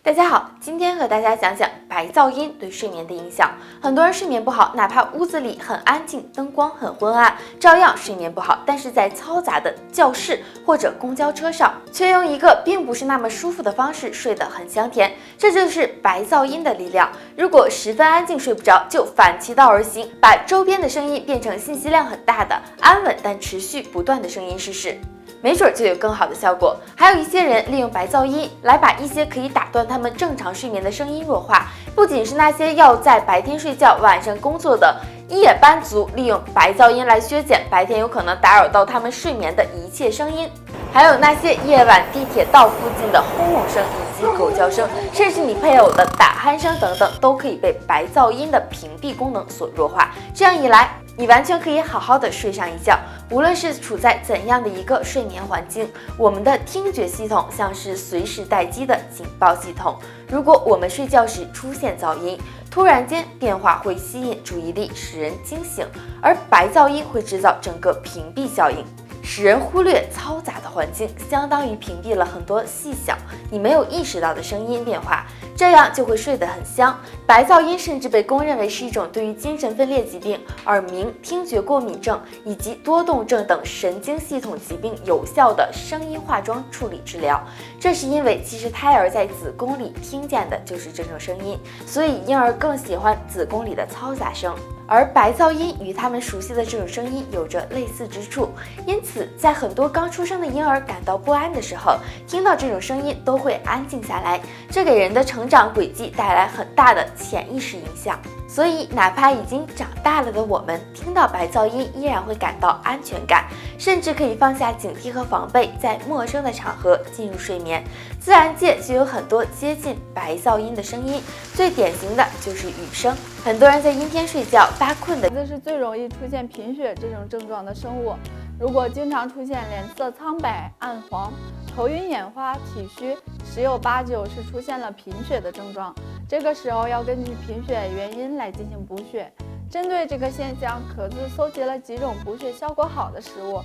大家好，今天和大家讲讲白噪音对睡眠的影响。很多人睡眠不好，哪怕屋子里很安静，灯光很昏暗，照样睡眠不好。但是在嘈杂的教室或者公交车上，却用一个并不是那么舒服的方式睡得很香甜。这就是白噪音的力量。如果十分安静睡不着，就反其道而行，把周边的声音变成信息量很大的、安稳但持续不断的声音试试。没准就有更好的效果。还有一些人利用白噪音来把一些可以打断他们正常睡眠的声音弱化，不仅是那些要在白天睡觉晚上工作的夜班族利用白噪音来削减白天有可能打扰到他们睡眠的一切声音，还有那些夜晚地铁道附近的轰隆声以及狗叫声，甚至你配偶的打鼾声等等，都可以被白噪音的屏蔽功能所弱化。这样一来，你完全可以好好的睡上一觉。无论是处在怎样的一个睡眠环境，我们的听觉系统像是随时待机的警报系统。如果我们睡觉时出现噪音，突然间变化会吸引注意力，使人惊醒，而白噪音会制造整个屏蔽效应，使人忽略嘈杂的环境，相当于屏蔽了很多细小你没有意识到的声音变化，这样就会睡得很香。白噪音甚至被公认为是一种对于精神分裂疾病、耳鸣、听觉过敏症以及多动症等神经系统疾病有效的声音化妆处理治疗。这是因为其实胎儿在子宫里听见的就是这种声音，所以婴儿更喜欢子宫里的嘈杂声。而白噪音与他们熟悉的这种声音有着类似之处，因此在很多刚出生的婴儿感到不安的时候，听到这种声音都会安静下来，这给人的成长轨迹带来很大的潜意识影响。所以哪怕已经长大了的我们，听到白噪音依然会感到安全感，甚至可以放下警惕和防备，在陌生的场合进入睡眠。自然界就有很多接近白噪音的声音，最典型的就是雨声。很多人在阴天睡觉发困的，这是最容易出现贫血这种症状的生物。如果经常出现脸色苍白、暗黄、头晕眼花、体虚，十有八九是出现了贫血的症状。这个时候要根据贫血原因来进行补血。针对这个现象，可自搜集了几种补血效果好的食物。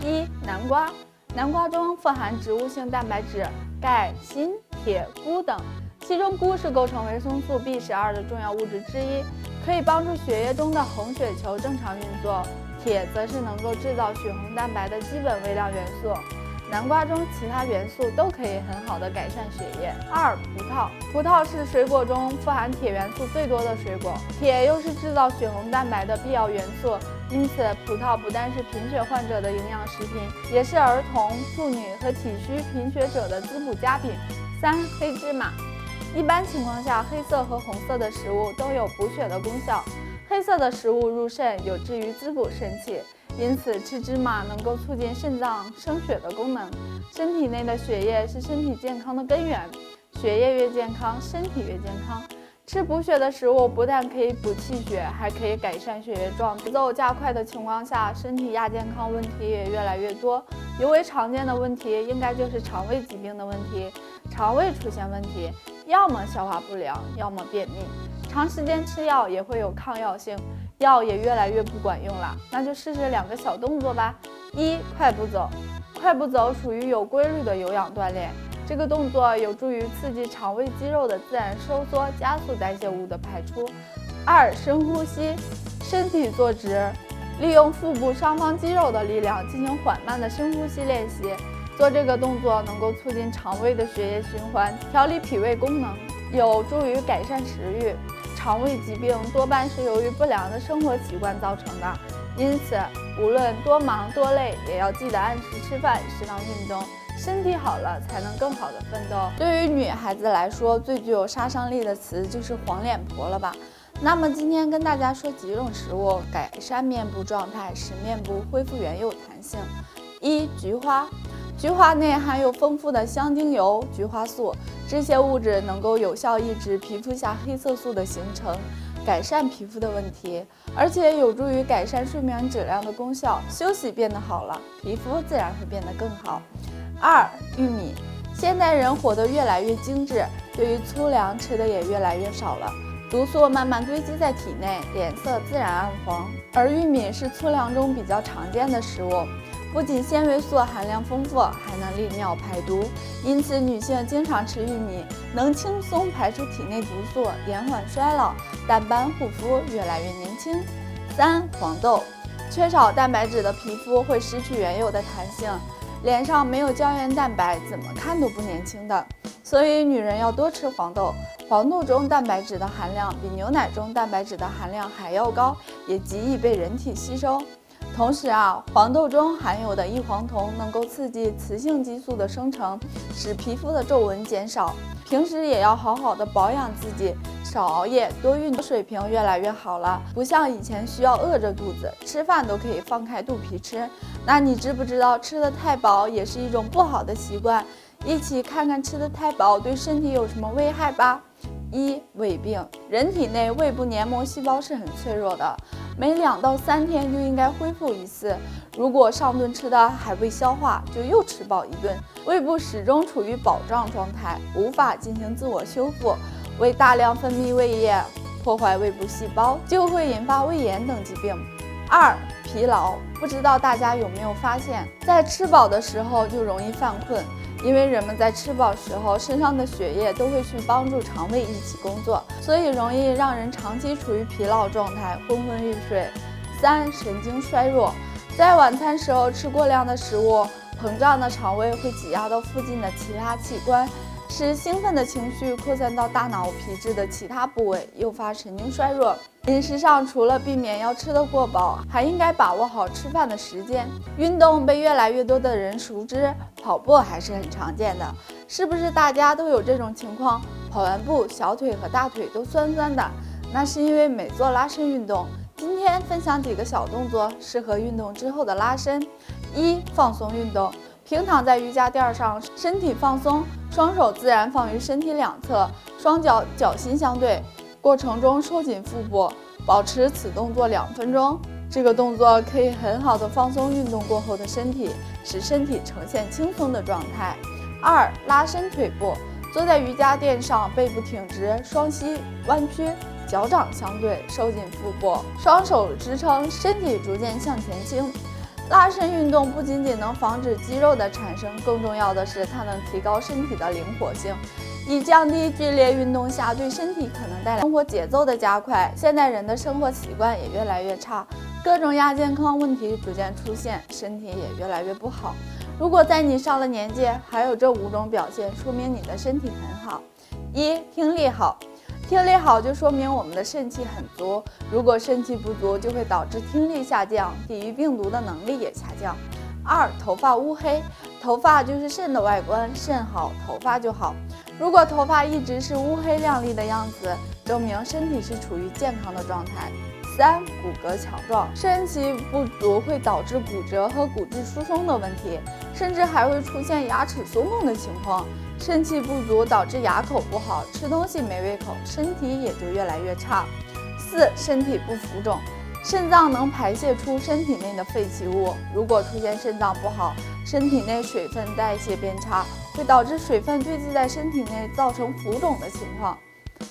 一、南瓜。南瓜中富含植物性蛋白质、钙、锌、铁、钴等，其中钴是构成维生素 B12的重要物质之一，可以帮助血液中的红血球正常运作。铁则是能够制造血红蛋白的基本微量元素。南瓜中其他元素都可以很好的改善血液。二、葡萄。葡萄是水果中富含铁元素最多的水果，铁又是制造血红蛋白的必要元素，因此葡萄不但是贫血患者的营养食品，也是儿童、妇女和体虚贫血者的滋补佳品。三、黑芝麻。一般情况下，黑色和红色的食物都有补血的功效。黑色的食物入肾，有助于滋补肾气，因此吃芝麻能够促进肾脏生血的功能。身体内的血液是身体健康的根源，血液越健康，身体越健康。吃补血的食物不但可以补气血，还可以改善血液状态。节奏加快的情况下，身体亚健康问题也越来越多。尤为常见的问题应该就是肠胃疾病的问题。肠胃出现问题，要么消化不良，要么便秘。长时间吃药也会有抗药性，药也越来越不管用了。那就试试两个小动作吧。一、快步走。快步走属于有规律的有氧锻炼，这个动作有助于刺激肠胃肌肉的自然收缩，加速代谢物的排出。二、深呼吸。身体坐直，利用腹部上方肌肉的力量进行缓慢的深呼吸练习。做这个动作能够促进肠胃的血液循环，调理脾胃功能，有助于改善食欲。肠胃疾病多半是由于不良的生活习惯造成的，因此无论多忙多累，也要记得按时吃饭，适当运动，身体好了才能更好的奋斗。对于女孩子来说，最具有杀伤力的词就是黄脸婆了吧。那么今天跟大家说几种食物改善面部状态，使面部恢复原有弹性。一、菊花。菊花内含有丰富的香精油、菊花素，这些物质能够有效抑制皮肤下黑色素的形成，改善皮肤的问题，而且有助于改善睡眠质量的功效。休息变得好了，皮肤自然会变得更好。二、玉米。现代人活得越来越精致，对于粗粮吃的也越来越少了，毒素慢慢堆积在体内，脸色自然暗黄。而玉米是粗粮中比较常见的食物，不仅纤维素含量丰富，还能利尿排毒。因此，女性经常吃玉米，能轻松排出体内毒素，延缓衰老，淡斑护肤，越来越年轻。3. 黄豆，缺少蛋白质的皮肤会失去原有的弹性，脸上没有胶原蛋白，怎么看都不年轻的。所以，女人要多吃黄豆。黄豆中蛋白质的含量比牛奶中蛋白质的含量还要高，也极易被人体吸收。同时黄豆中含有的异黄酮能够刺激雌性激素的生成，使皮肤的皱纹减少。平时也要好好的保养自己，少熬夜，多运动，水平越来越好了。不像以前需要饿着肚子，吃饭都可以放开肚皮吃。那你知不知道吃得太饱也是一种不好的习惯？一起看看吃得太饱对身体有什么危害吧。1. 胃病，人体内胃部黏膜细胞是很脆弱的，每2到3天就应该恢复一次。如果上顿吃的还未消化，就又吃饱一顿，胃部始终处于饱胀状态，无法进行自我修复，胃大量分泌胃液，破坏胃部细胞，就会引发胃炎等疾病。2. 疲劳，不知道大家有没有发现，在吃饱的时候就容易犯困。因为人们在吃饱时候，身上的血液都会去帮助肠胃一起工作，所以容易让人长期处于疲劳状态，昏昏欲睡。3. 神经衰弱，在晚餐时候吃过量的食物，膨胀的肠胃会挤压到附近的其他器官，使兴奋的情绪扩散到大脑皮质的其他部位，诱发神经衰弱。饮食上除了避免要吃得过饱，还应该把握好吃饭的时间。运动被越来越多的人熟知，跑步还是很常见的，是不是大家都有这种情况？跑完步，小腿和大腿都酸酸的，那是因为没做拉伸运动。今天分享几个小动作，适合运动之后的拉伸。1. 放松运动，平躺在瑜伽垫上，身体放松，双手自然放于身体两侧，双脚脚心相对，过程中收紧腹部，保持此动作2分钟。这个动作可以很好的放松运动过后的身体，使身体呈现轻松的状态。2. 拉伸腿部，坐在瑜伽垫上，背部挺直，双膝弯曲，脚掌相对，收紧腹部，双手支撑，身体逐渐向前倾。拉伸运动不仅仅能防止肌肉的产生，更重要的是它能提高身体的灵活性，以降低剧烈运动下对身体可能带来生活节奏的加快。现代人的生活习惯也越来越差，各种亚健康问题逐渐出现，身体也越来越不好。如果在你上了年纪还有这5种表现，说明你的身体很好。1. 听力好，听力好就说明我们的肾气很足，如果肾气不足，就会导致听力下降，抵御病毒的能力也下降。2. 头发乌黑，头发就是肾的外观，肾好，头发就好。如果头发一直是乌黑亮丽的样子，证明身体是处于健康的状态。3. 骨骼强壮，肾气不足会导致骨折和骨质疏松的问题，甚至还会出现牙齿松动的情况。肾气不足导致牙口不好，吃东西没胃口，身体也就越来越差。4. 身体不浮肿，肾脏能排泄出身体内的废弃物，如果出现肾脏不好，身体内水分代谢变差，会导致水分堆积在身体内，造成浮肿的情况。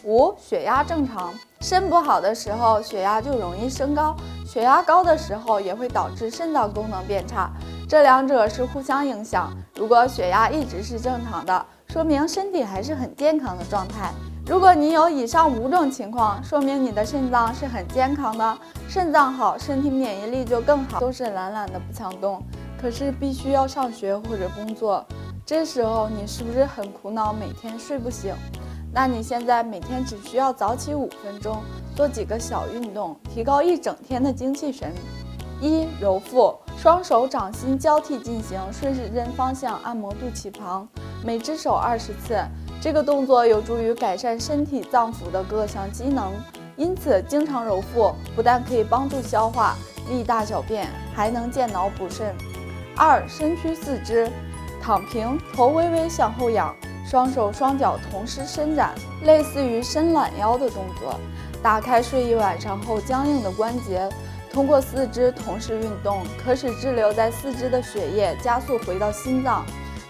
5. 血压正常，肾不好的时候，血压就容易升高，血压高的时候也会导致肾脏功能变差，这2者是互相影响。如果血压一直是正常的，说明身体还是很健康的状态。如果你有以上5种情况，说明你的肾脏是很健康的。肾脏好，身体免疫力就更好。都是懒懒的不想动，可是必须要上学或者工作，这时候你是不是很苦恼，每天睡不醒？那你现在每天只需要早起5分钟，做几个小运动，提高一整天的精气神。1. 揉腹，双手掌心交替进行，顺时针方向按摩肚脐旁，每只手20次。这个动作有助于改善身体脏腑的各项机能，因此经常揉腹不但可以帮助消化、利大小便，还能健脑补肾。2. 伸曲四肢，躺平，头微微向后仰，双手双脚同时伸展，类似于伸懒腰的动作，打开睡一晚上后僵硬的关节。通过四肢同时运动，可使滞留在四肢的血液加速回到心脏，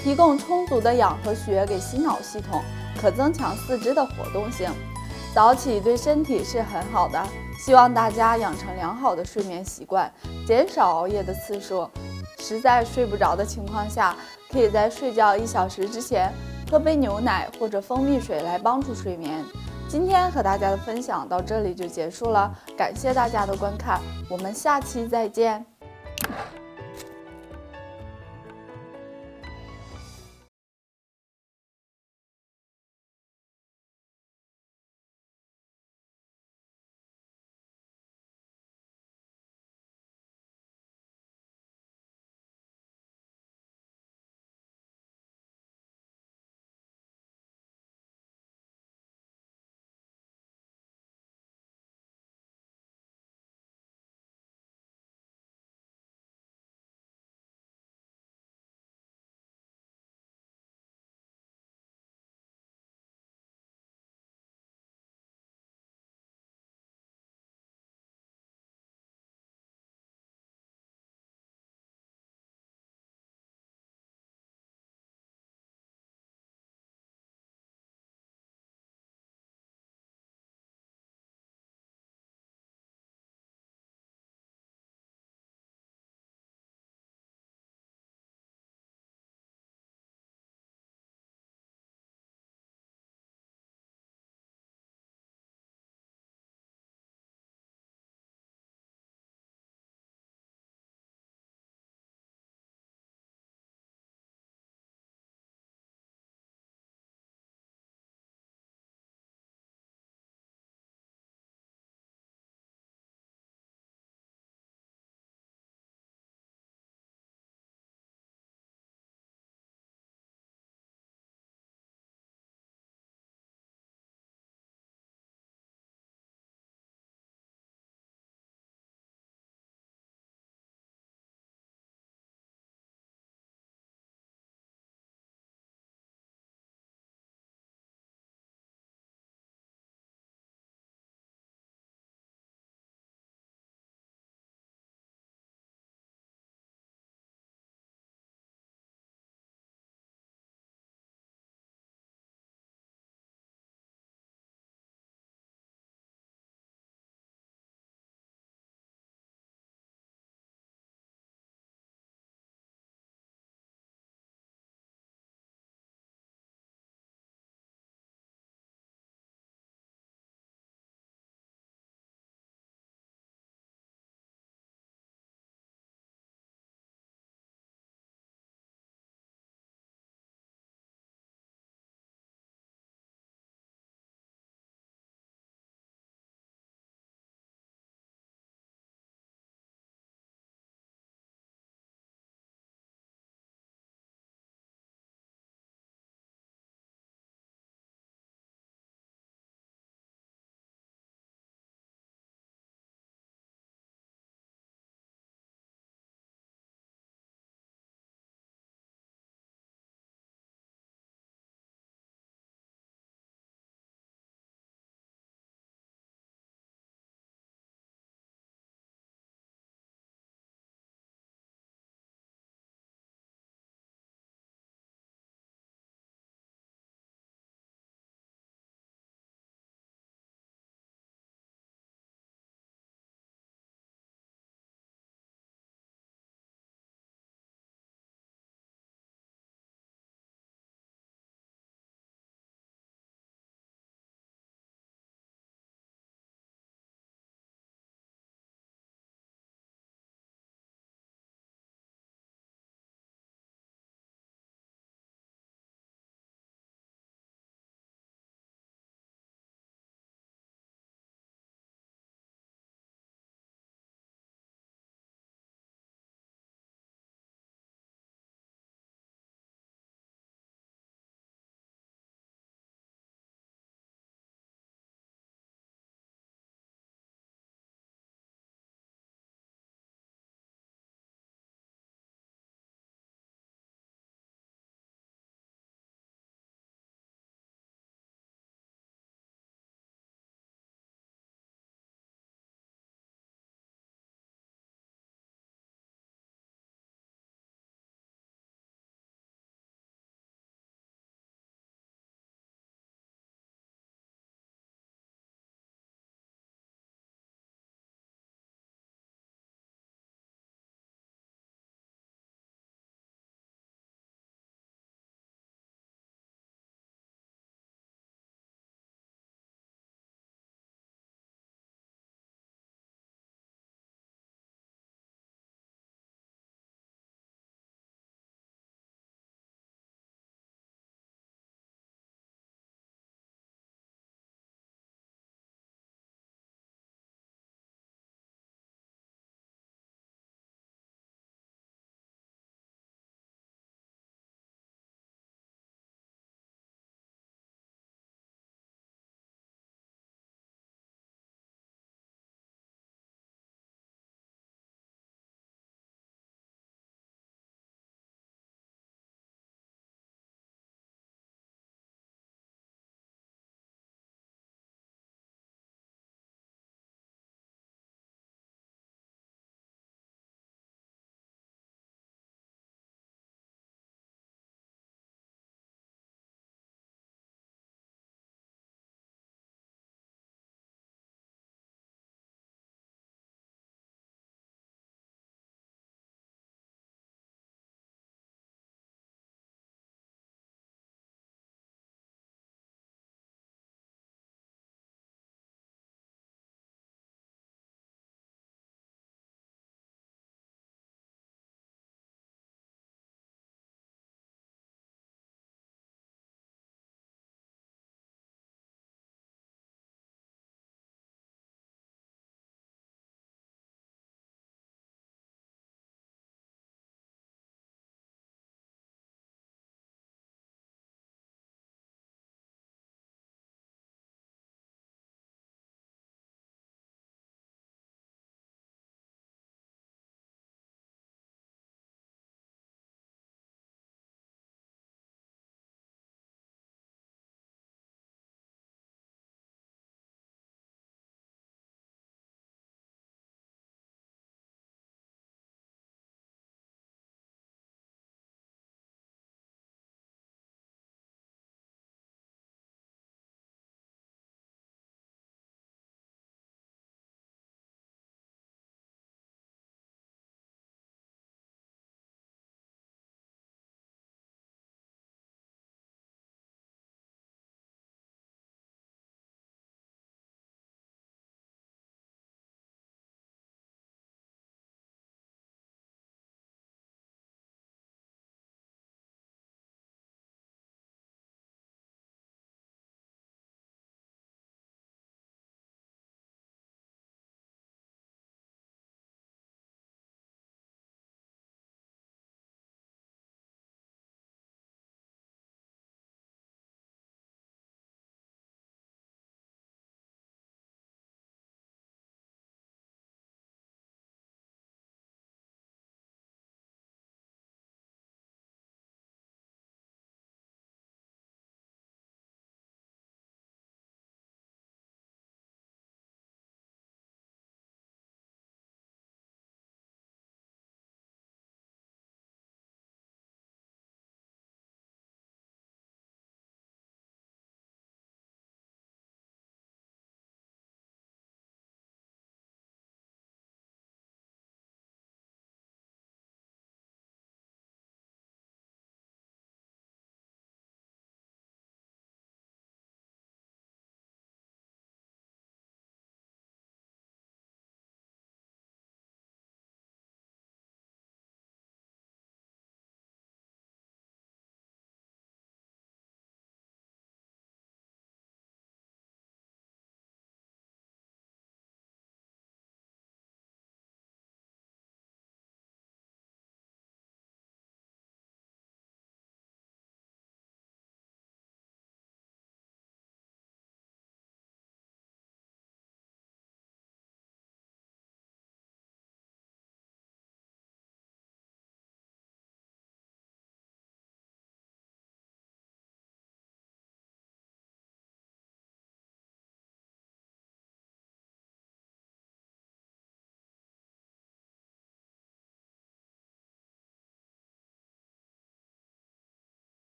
提供充足的氧和血给心脑系统，可增强四肢的活动性。早起对身体是很好的，希望大家养成良好的睡眠习惯，减少熬夜的次数。实在睡不着的情况下，可以在睡觉1小时之前喝杯牛奶或者蜂蜜水来帮助睡眠。今天和大家的分享到这里就结束了，感谢大家的观看，我们下期再见。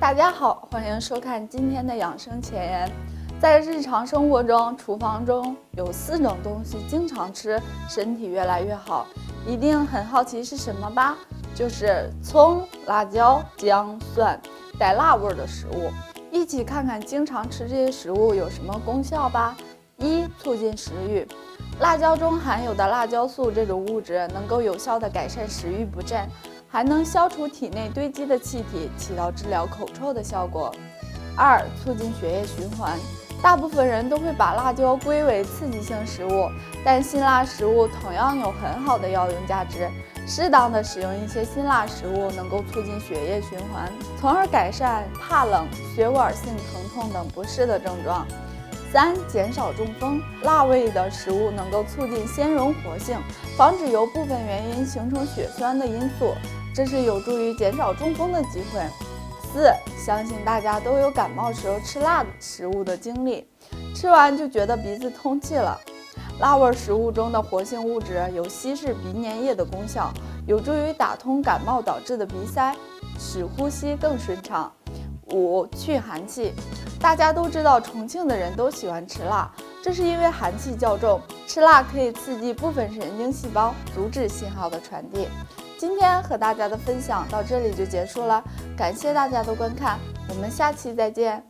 大家好，欢迎收看今天的养生前沿。在日常生活中，厨房中有4种东西经常吃，身体越来越好。一定很好奇是什么吧？就是葱、辣椒、姜、蒜，带辣味的食物。一起看看经常吃这些食物有什么功效吧。1. 促进食欲。辣椒中含有的辣椒素这种物质能够有效地改善食欲不振，还能消除体内堆积的气体，起到治疗口臭的效果。2. 促进血液循环。大部分人都会把辣椒归为刺激性食物，但辛辣食物同样有很好的药用价值。适当的使用一些辛辣食物，能够促进血液循环，从而改善怕冷、血管性疼痛等不适的症状。3. 减少中风。辣味的食物能够促进鲜溶活性，防止由部分原因形成血栓的因素，这是有助于减少中风的机会。4. 相信大家都有感冒时候吃辣食物的经历，吃完就觉得鼻子通气了。辣味食物中的活性物质有稀释鼻粘液的功效，有助于打通感冒导致的鼻塞，使呼吸更顺畅。5. 去寒气。大家都知道重庆的人都喜欢吃辣，这是因为寒气较重，吃辣可以刺激部分神经细胞，阻止信号的传递。今天和大家的分享到这里就结束了，感谢大家的观看，我们下期再见。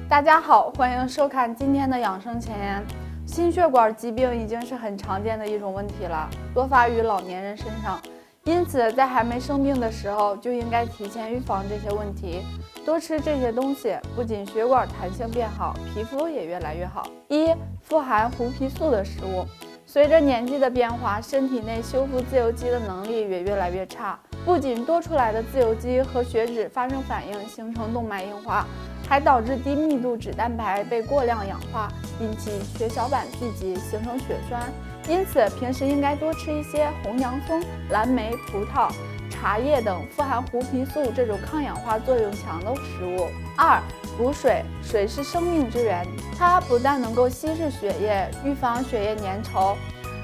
大家好，欢迎收看今天的养生前沿。心血管疾病已经是很常见的一种问题了，多发于老年人身上，因此在还没生病的时候就应该提前预防这些问题。多吃这些东西，不仅血管弹性变好，皮肤也越来越好。1. 富含胡皮素的食物。随着年纪的变化，身体内修复自由基的能力也越来越差，不仅多出来的自由基和血脂发生反应，形成动脉硬化，还导致低密度脂蛋白被过量氧化，引起血小板聚集，形成血栓。因此，平时应该多吃一些红洋葱、蓝莓、葡萄、茶叶等富含胡皮素这种抗氧化作用强的食物。2. 补水。水是生命之源，它不但能够稀释血液，预防血液粘稠，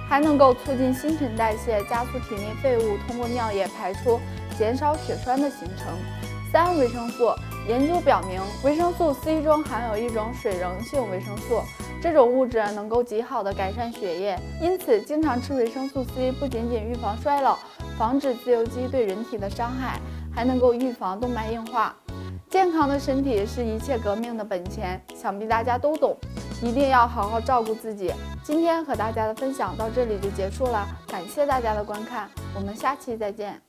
还能够促进新陈代谢，加速体内废物通过尿液排出，减少血栓的形成。3. 维生素。研究表明，维生素 C 中含有一种水溶性维生素，这种物质能够极好的改善血液，因此经常吃维生素 C 不仅仅预防衰老，防止自由基对人体的伤害，还能够预防动脉硬化。健康的身体是一切革命的本钱，想必大家都懂，一定要好好照顾自己。今天和大家的分享到这里就结束了，感谢大家的观看，我们下期再见。